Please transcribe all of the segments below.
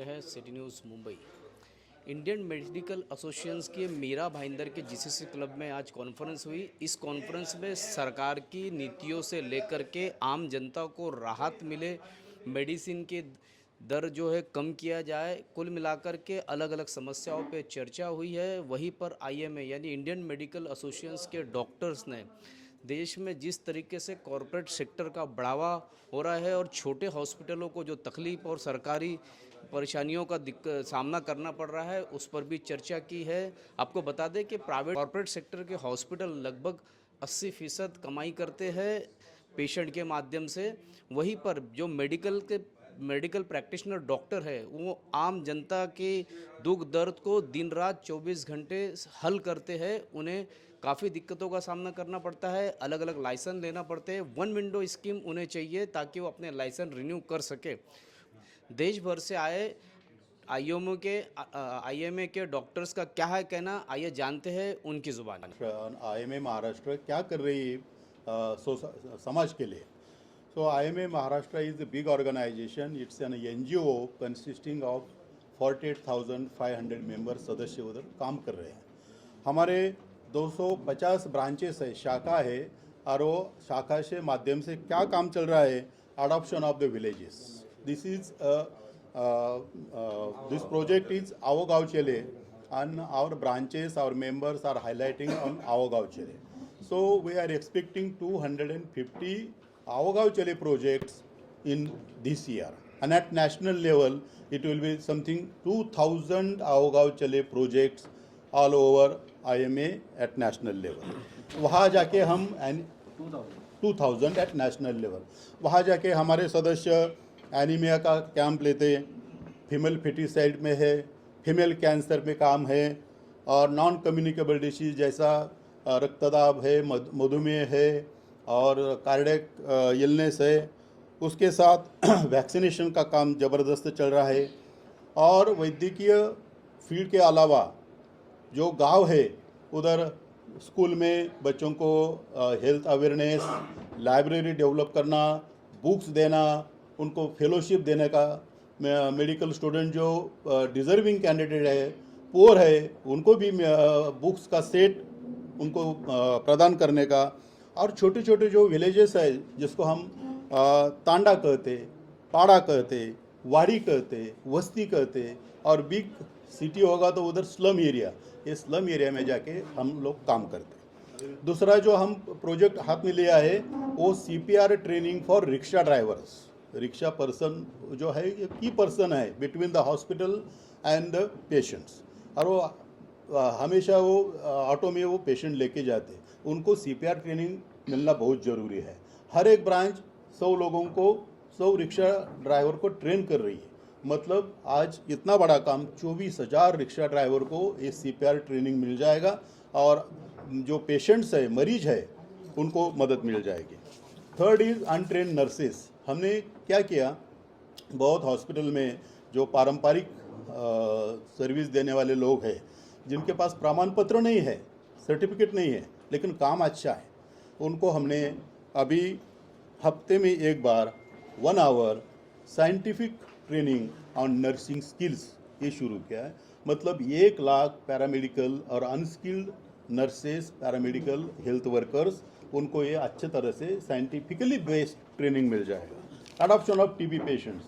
है city news Mumbai. Indian medical association के मीरा भाईंदर के जीसीसी क्लब में आज कॉन्फ्रेंस हुई। इस कॉन्फ्रेंस में सरकार की नीतियों से लेकर के आम जनता को राहत मिले, मेडिसिन के दर जो है कम किया जाए, कुल मिलाकर के अलग अलग समस्याओं पे चर्चा हुई है। वहीं पर आईएमए यानी इंडियन मेडिकल एसोसिएशन के डॉक्टर्स ने देश में जिस तरीके से कॉरपोरेट सेक्टर का बढ़ावा हो रहा है और छोटे हॉस्पिटलों को जो तकलीफ और सरकारी परेशानियों का सामना करना पड़ रहा है, उस पर भी चर्चा की है। आपको बता दें कि प्राइवेट कॉरपोरेट सेक्टर के हॉस्पिटल लगभग 80% कमाई करते हैं पेशेंट के माध्यम से। वहीं पर जो मेडिकल प्रैक्टिशनर डॉक्टर है, वो आम जनता के दुख दर्द को दिन रात 24 घंटे हल करते हैं। उन्हें काफ़ी दिक्कतों का सामना करना पड़ता है, अलग अलग लाइसेंस लेना पड़ते हैं। वन विंडो स्कीम उन्हें चाहिए ताकि वो अपने लाइसेंस रिन्यू कर सके। देश भर से आए आईएमए के डॉक्टर्स का क्या है कहना, आइए जानते हैं उनकी जुबान। आईएमए महाराष्ट्र क्या कर रही है समाज के लिए। So IMA Maharashtra is a big organization. It's an NGO consisting of 48,500 member सदस्य उधर काम कर रहे हैं. हमारे 250 ब्रांचेस है, शाखा है, और वो शाखा से माध्यम से क्या काम चल रहा है, adoption of the villages. This project is Aavo Gav Chale, and our branches, our members are highlighting on Aavo Gav Chale. So we are expecting 250 Aavo Gav Chale projects in this year, and at national level it will be something 2,000 Aavo Gav Chale projects all over IMA at national level. वहाँ जाके हम 2000 eight national level, वहाँ जाके हमारे सदस्य anaemia का camp लेते, female foeticide में है, फीमेल कैंसर में काम है, और नॉन कम्युनिकेबल डिसीज जैसा रक्तदाब है, मधुमेह है, और कार्डियक इलनेस है. उसके साथ वैक्सीनेशन का काम ज़बरदस्त चल रहा है. और वैद्यकीय फील्ड के अलावा जो गांव है उधर स्कूल में बच्चों को हेल्थ अवेयरनेस, लाइब्रेरी डेवलप करना, बुक्स देना, उनको फेलोशिप देने का, मेडिकल स्टूडेंट जो डिज़र्विंग कैंडिडेट है, पुअर है, उनको भी बुक्स का सेट उनको प्रदान करने का. और छोटे छोटे जो विलेजेस है जिसको हम तांडा कहते, पाड़ा कहते, वाड़ी कहते, वस्ती कहते, और बिग सिटी होगा तो उधर स्लम एरिया, ये स्लम एरिया में जाके हम लोग काम करते हैं. दूसरा जो हम प्रोजेक्ट हाथ में लिया है वो CPR training for rickshaw drivers. Rickshaw person जो है ये की पर्सन है between the hospital and the patients, और वो हमेशा वो ऑटो में वो पेशेंट लेके जाते, उनको CPR ट्रेनिंग मिलना बहुत ज़रूरी है. हर एक ब्रांच 100 लोगों को, 100 रिक्शा ड्राइवर को ट्रेन कर रही है. मतलब आज इतना बड़ा काम, 24,000 रिक्शा ड्राइवर को ये CPR ट्रेनिंग मिल जाएगा, और जो पेशेंट्स है, मरीज है, उनको मदद मिल जाएगी. Third is untrained nurses. हमने क्या किया, बहुत हॉस्पिटल में जो पारंपरिक सर्विस देने वाले लोग हैं जिनके पास प्रमाण पत्र नहीं है, सर्टिफिकेट नहीं है, लेकिन काम अच्छा है, उनको हमने अभी हफ्ते में एक बार 1 hour scientific training on nursing skills ये शुरू किया है. मतलब 1 लाख पैरामेडिकल और unskilled nurses, paramedical health workers, उनको ये अच्छे तरह से साइंटिफिकली बेस्ड ट्रेनिंग मिल जाएगा. Adoption of TB patients,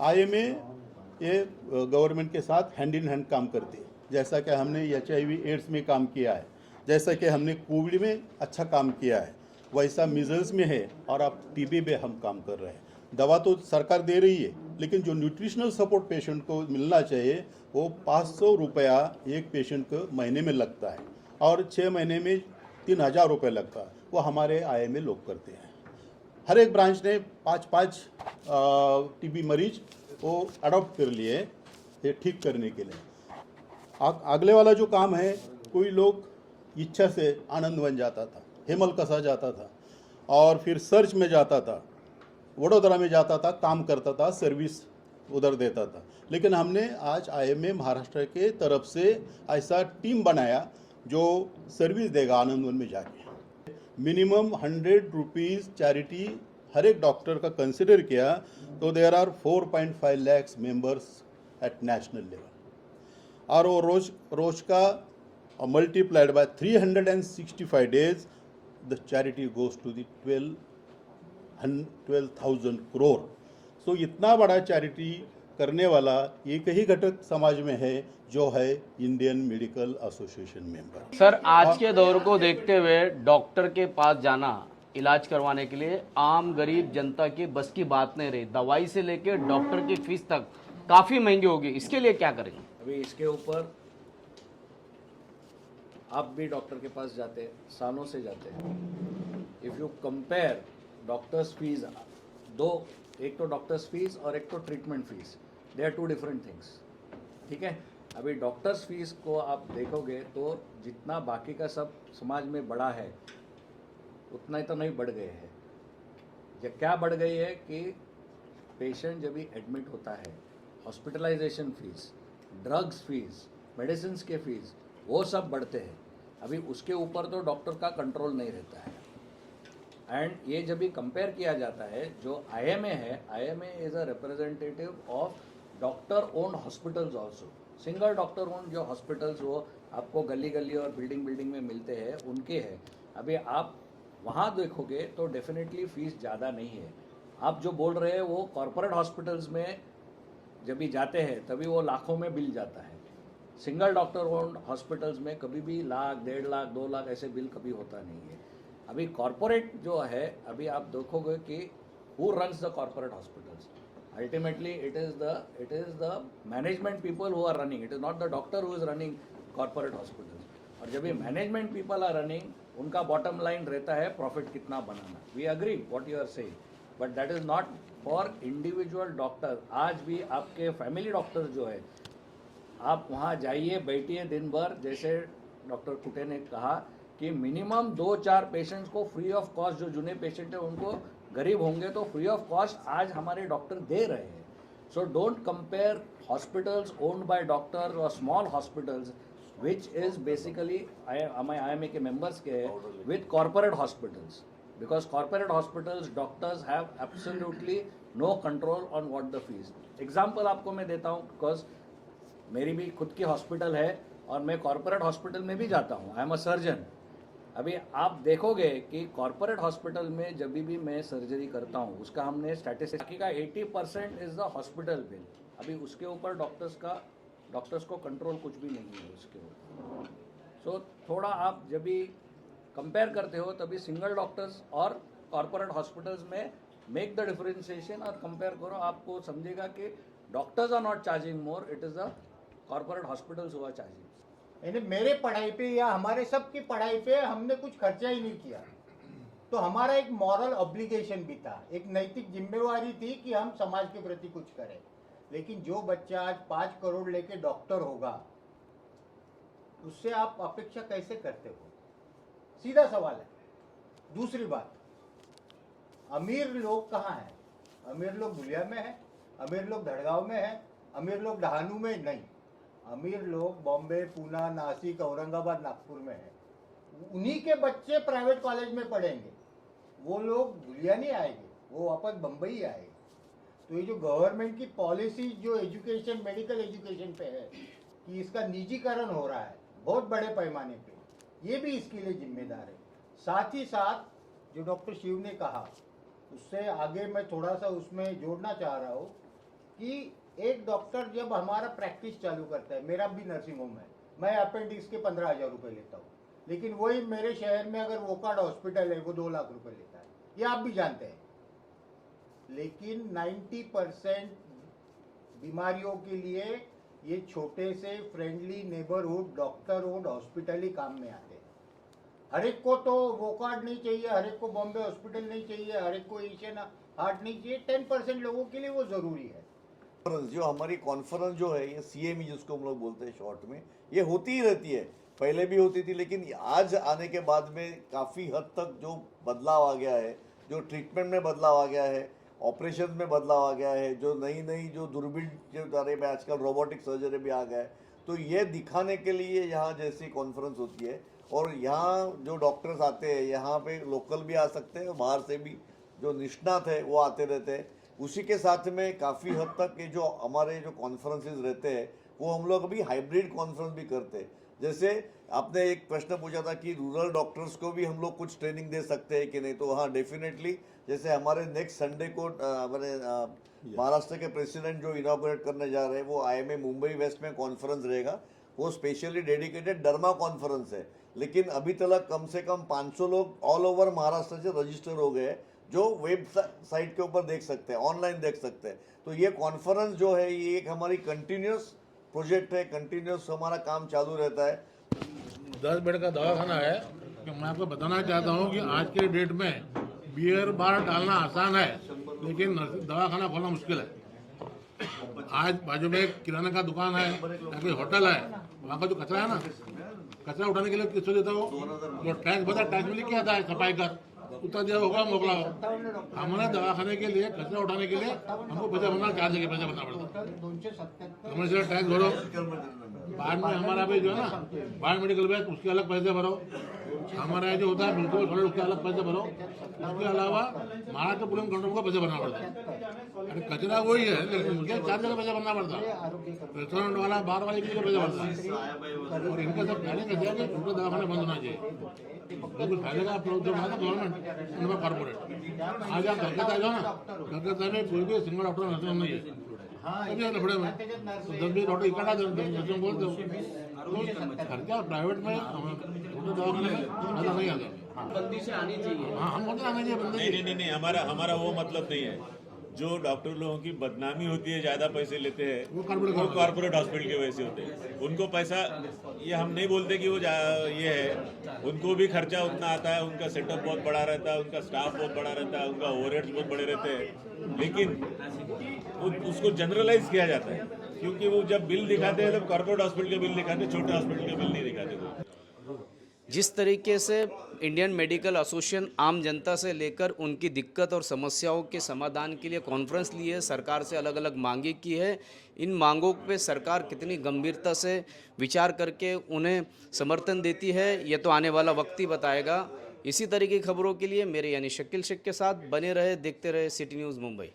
IMA ये गवर्नमेंट के साथ हैंड इन हैंड काम करती है. जैसा कि हमने HIV एड्स में काम किया है, जैसा कि हमने कोविड में अच्छा काम किया है, वैसा मीजल्स में है, और अब TB में हम काम कर रहे हैं. दवा तो सरकार दे रही है, लेकिन जो न्यूट्रिशनल सपोर्ट पेशेंट को मिलना चाहिए वो 500 रुपया एक पेशेंट को महीने में लगता है, और 6 महीने में 3,000 रुपये लगता है. वो हमारे IMA लोग करते हैं. हर एक ब्रांच ने 5-5 TB मरीज वो अडॉप्ट कर लिए ये ठीक करने के लिए. अगले वाला जो काम है, कोई लोग इच्छा से आनंद बन जाता था, हेमल कसा जाता था, और फिर सर्च में जाता था, वडोदरा में जाता था, काम करता था, सर्विस उधर देता था. लेकिन हमने आज IMA महाराष्ट्र के तरफ से ऐसा टीम बनाया जो सर्विस देगा आनंदवन में जाके. मिनिमम 100 रुपीज़ चैरिटी हर एक डॉक्टर का कंसिडर किया तो there are 4.5 lakhs members at national level. और वो रोज का multiplied by 365 days, the charity goes to the 12,000 crore. So इतना बड़ा चैरिटी करने वाला एक ही घटक समाज में है जो है Indian medical association member. Sir, आज के दौर को देखते हुए डॉक्टर के पास जाना इलाज करवाने के लिए आम गरीब जनता की बस की बात नहीं रही। दवाई से लेकर डॉक्टर की फीस तक काफ़ी महंगी होगी। इसके लिए क्या करेंगे? अभी इसके ऊपर आप भी डॉक्टर के पास जाते हैं, सालों से जाते हैं। If you compare doctors fees, दो, एक तो डॉक्टर्स फीस और एक तो treatment fees, they are two different things. ठीक है, अभी डॉक्टर्स फीस को आप देखोगे तो जितना बाकी का सब समाज में बढ़ा है उतना ही तो नहीं बढ़ गए हैं। क्या बढ़ गई है कि पेशेंट जब भी एडमिट होता है, hospitalization fees, drugs fees, medicine के फीस, वो सब बढ़ते हैं। अभी उसके ऊपर तो डॉक्टर का कंट्रोल नहीं रहता है। एंड ये जब भी कंपेयर किया जाता है, जो IMA है, IMA is a representative of doctor owned hospitals also. Single doctor owned जो हॉस्पिटल्स वो आपको गली गली और बिल्डिंग में मिलते हैं, उनके हैं। अभी आप वहाँ देखोगे तो डेफिनेटली फ़ीस ज़्यादा नहीं है। आप जो बोल रहे हैं वो कॉरपोरेट हॉस्पिटल्स में जब भी जाते हैं तभी वो लाखों में बिल जाता है। सिंगल डॉक्टर ओन्ड हॉस्पिटल्स में कभी भी लाख, 1.5 लाख, 2 लाख ऐसे बिल कभी होता नहीं है। अभी कॉरपोरेट जो है, अभी आप देखोगे कि who runs the corporate hospitals, ultimately it is the management people who are running, it is not the doctor who is running corporate hospitals. और जब ये मैनेजमेंट पीपल आर रनिंग, उनका बॉटम लाइन रहता है प्रॉफिट कितना बनाना। We agree what you are saying, but that is not for individual doctor. आज भी आपके फैमिली डॉक्टर जो है, आप वहाँ जाइए, बैठिए दिन भर, जैसे डॉक्टर कुटे ने कहा कि मिनिमम 2-4 पेशेंट्स को फ्री ऑफ कॉस्ट, जो जुने पेशेंट है उनको गरीब होंगे तो फ्री ऑफ कॉस्ट आज हमारे डॉक्टर दे रहे हैं। So don't compare hospitals owned by doctor और small hospitals which is basically IMA के मेंबर्स के हैं with corporate hospitals, because corporate hospitals doctors have absolutely no control on what the fees. Example आपको मैं देता हूँ, बिकॉज मेरी भी खुद की हॉस्पिटल है और मैं कॉरपोरेट हॉस्पिटल में भी जाता हूँ। I am a surgeon. अभी आप देखोगे कि कॉरपोरेट हॉस्पिटल में जब भी मैं सर्जरी करता हूँ, उसका हमने स्टैटिस्टिक्स का 80% इज़ द हॉस्पिटल बिल। अभी उसके ऊपर डॉक्टर्स को कंट्रोल कुछ भी नहीं है उसके ऊपर। सो थोड़ा आप जब भी कंपेयर करते हो तभी सिंगल डॉक्टर्स और कॉरपोरेट हॉस्पिटल्स में मेक द डिफरेंशिएशन और कंपेयर करो, आपको समझेगा कि doctors are not charging more, it is the corporate hospitals who are charging. यानी मेरे पढ़ाई पे या हमारे सब की पढ़ाई पे हमने कुछ खर्चा ही नहीं किया, तो हमारा एक मॉरल ऑब्लिगेशन भी था, एक नैतिक जिम्मेवारी थी कि हम समाज के प्रति कुछ करें। लेकिन जो बच्चा आज 5 करोड़ लेके डॉक्टर होगा, उससे आप अपेक्षा कैसे करते हो? सीधा सवाल है। दूसरी बात, अमीर लोग कहाँ हैं? अमीर लोग धुलिया में है, अमीर लोग धड़गांव में है, अमीर लोग डहानू में नहीं। अमीर लोग बॉम्बे, पूना, नासिक, औरंगाबाद, नागपुर में है। उन्हीं के बच्चे प्राइवेट कॉलेज में पढ़ेंगे, वो लोग धुलिया नहीं आएंगे, वो वापस बम्बई आएंगे। तो ये जो गवर्नमेंट की पॉलिसी जो एजुकेशन, मेडिकल एजुकेशन पे है कि इसका निजीकरण हो रहा है बहुत बड़े पैमाने पे, ये भी इसके लिए जिम्मेदार है। साथ ही साथ जो डॉक्टर शिव ने कहा, उससे आगे मैं थोड़ा सा उसमें जोड़ना चाह रहा हूँ कि एक डॉक्टर जब हमारा प्रैक्टिस चालू करता है, मेरा भी नर्सिंग होम है, मैं अपेंडिक्स के 15,000 रुपये लेता हूँ, लेकिन वही मेरे शहर में अगर वोकार्ड हॉस्पिटल है वो 2 लाख रुपए लेता है, ये आप भी जानते हैं। लेकिन 90% बीमारियों के लिए ये छोटे से friendly neighbourhood doctor owned hospital ही काम में आते हैं। हर एक को तो वोकार्ड नहीं चाहिए, हर एक को बॉम्बे हॉस्पिटल नहीं चाहिए, हर एक को एशियन हार्ट नहीं चाहिए। 10% लोगों के लिए वो ज़रूरी है। जो हमारी कॉन्फ्रेंस जो है, ये CME जिसको हम लोग बोलते हैं शॉर्ट में, ये होती ही रहती है, पहले भी होती थी, लेकिन आज आने के बाद में काफ़ी हद तक जो बदलाव आ गया है, जो ट्रीटमेंट में बदलाव आ गया है, ऑपरेशन में बदलाव आ गया है, जो नई जो दूरबीन के बारे में आजकल रोबोटिक सर्जरी भी आ गया है, तो ये दिखाने के लिए यहाँ जैसी कॉन्फ्रेंस होती है। और यहाँ जो डॉक्टर्स आते हैं, यहाँ पे लोकल भी आ सकते हैं और बाहर से भी जो निष्णात है वो आते रहते हैं। उसी के साथ में काफ़ी हद तक ये जो हमारे जो कॉन्फ्रेंसेस रहते हैं वो हम लोग अभी हाइब्रिड कॉन्फ्रेंस भी करते हैं। जैसे आपने एक प्रश्न पूछा था कि रूरल डॉक्टर्स को भी हम लोग कुछ ट्रेनिंग दे सकते हैं कि नहीं, तो हाँ डेफिनेटली। जैसे हमारे नेक्स्ट संडे को हमारे महाराष्ट्र के प्रेसिडेंट जो इनॉग्रेट करने जा रहे हैं वो IMA मुंबई वेस्ट में कॉन्फ्रेंस रहेगा। वो स्पेशली डेडिकेटेड डर्मा कॉन्फ्रेंस है, लेकिन अभी तक कम से कम 500 लोग ऑल ओवर महाराष्ट्र से रजिस्टर हो गए हैं, जो वेबसाइट के ऊपर देख सकते हैं, ऑनलाइन देख सकते हैं। तो ये कॉन्फ्रेंस जो है ये एक हमारी कंटिन्यूस प्रोजेक्ट है, कंटिन्यूस हमारा काम चालू रहता है। 10 बेड का दवाखाना है कि मैं आपको बताना चाहता हूँ कि आज के डेट में बियर बार डालना आसान है, लेकिन दवाखाना खोलना मुश्किल है। आज बाजू में एक किराना का दुकान है या कोई होटल है, वहाँ का जो कचरा है ना, कचरा उठाने के लिए किसको देता हो? जो टैक्स बता, टैक्स में लिख के आता है सफाई कर, उतना दिया होगा मोकला हो। हमारे दवाखाने के लिए कचरा उठाने के लिए हमको पैसा भरना, 4 जगह पैसा भरना पड़ता है। हमारे टैक्स भरो, बाद में हमारा भी जो है ना बाढ़ मेडिकल वेस्ट उसके अलग पैसे भरो, हमारा जो होता है म्यूनसिपल कॉलेज उसके अलग पैसे भरो, उसके अलावा महाराष्ट्र पुलिस कंट्रोल को पैसे भरना पड़ता है। अरे कचरा वही है, लेकिन मुझे 4 जगह पैसे भरना पड़ता है। रेस्टोरेंट वाला, बार वाले की जगह पैसे भरता है। और इनका सब कहने का कि उनका दवाखाना बंद होना चाहिए। बिल्कुल फायदेगा आप लोग जो था गवर्नमेंट उनका कॉर्पोरेट। आज आप कलकत्ता आ जाओ ना, कलकत्ता में कोई भी सिंगल डॉक्टर नर्सिंग नहीं है, अभी लफड़े में 10-20 डॉक्टर इकट्ठा नर्सिंग बोलते हो, तो खर्चा प्राइवेट में छोटे दवाखाने में ज़्यादा नहीं आता। बंदी से आनी चाहिए। हाँ, हम बोलते आना चाहिए बंदी। नहीं, हमारा वो मतलब नहीं है। जो डॉक्टर लोगों की बदनामी होती है, ज़्यादा पैसे लेते हैं, वो कॉर्पोरेट हॉस्पिटल की वजह से होते हैं। उनको पैसा, ये हम नहीं बोलते कि वो ये है, उनको भी खर्चा उतना आता है, उनका सेटअप बहुत बड़ा रहता है, उनका स्टाफ बहुत बड़ा रहता है, उनका ओवरहेड्स बहुत बड़े रहते हैं, लेकिन उसको जनरलाइज किया जाता है। क्योंकि वो जब बिल दिखाते हैं तो कॉर्पोरेट हॉस्पिटल के बिल दिखाते हैं, छोटे हॉस्पिटल के बिल नहीं दिखाते। जिस तरीके से इंडियन मेडिकल एसोसिएशन आम जनता से लेकर उनकी दिक्कत और समस्याओं के समाधान के लिए कॉन्फ्रेंस ली है, सरकार से अलग अलग मांगे की है, इन मांगों पे सरकार कितनी गंभीरता से विचार करके उन्हें समर्थन देती है, ये तो आने वाला वक्त ही बताएगा। इसी तरह की खबरों के लिए मेरे यानी शकील शेख के साथ बने रहे, देखते रहे सिटी न्यूज़ मुंबई।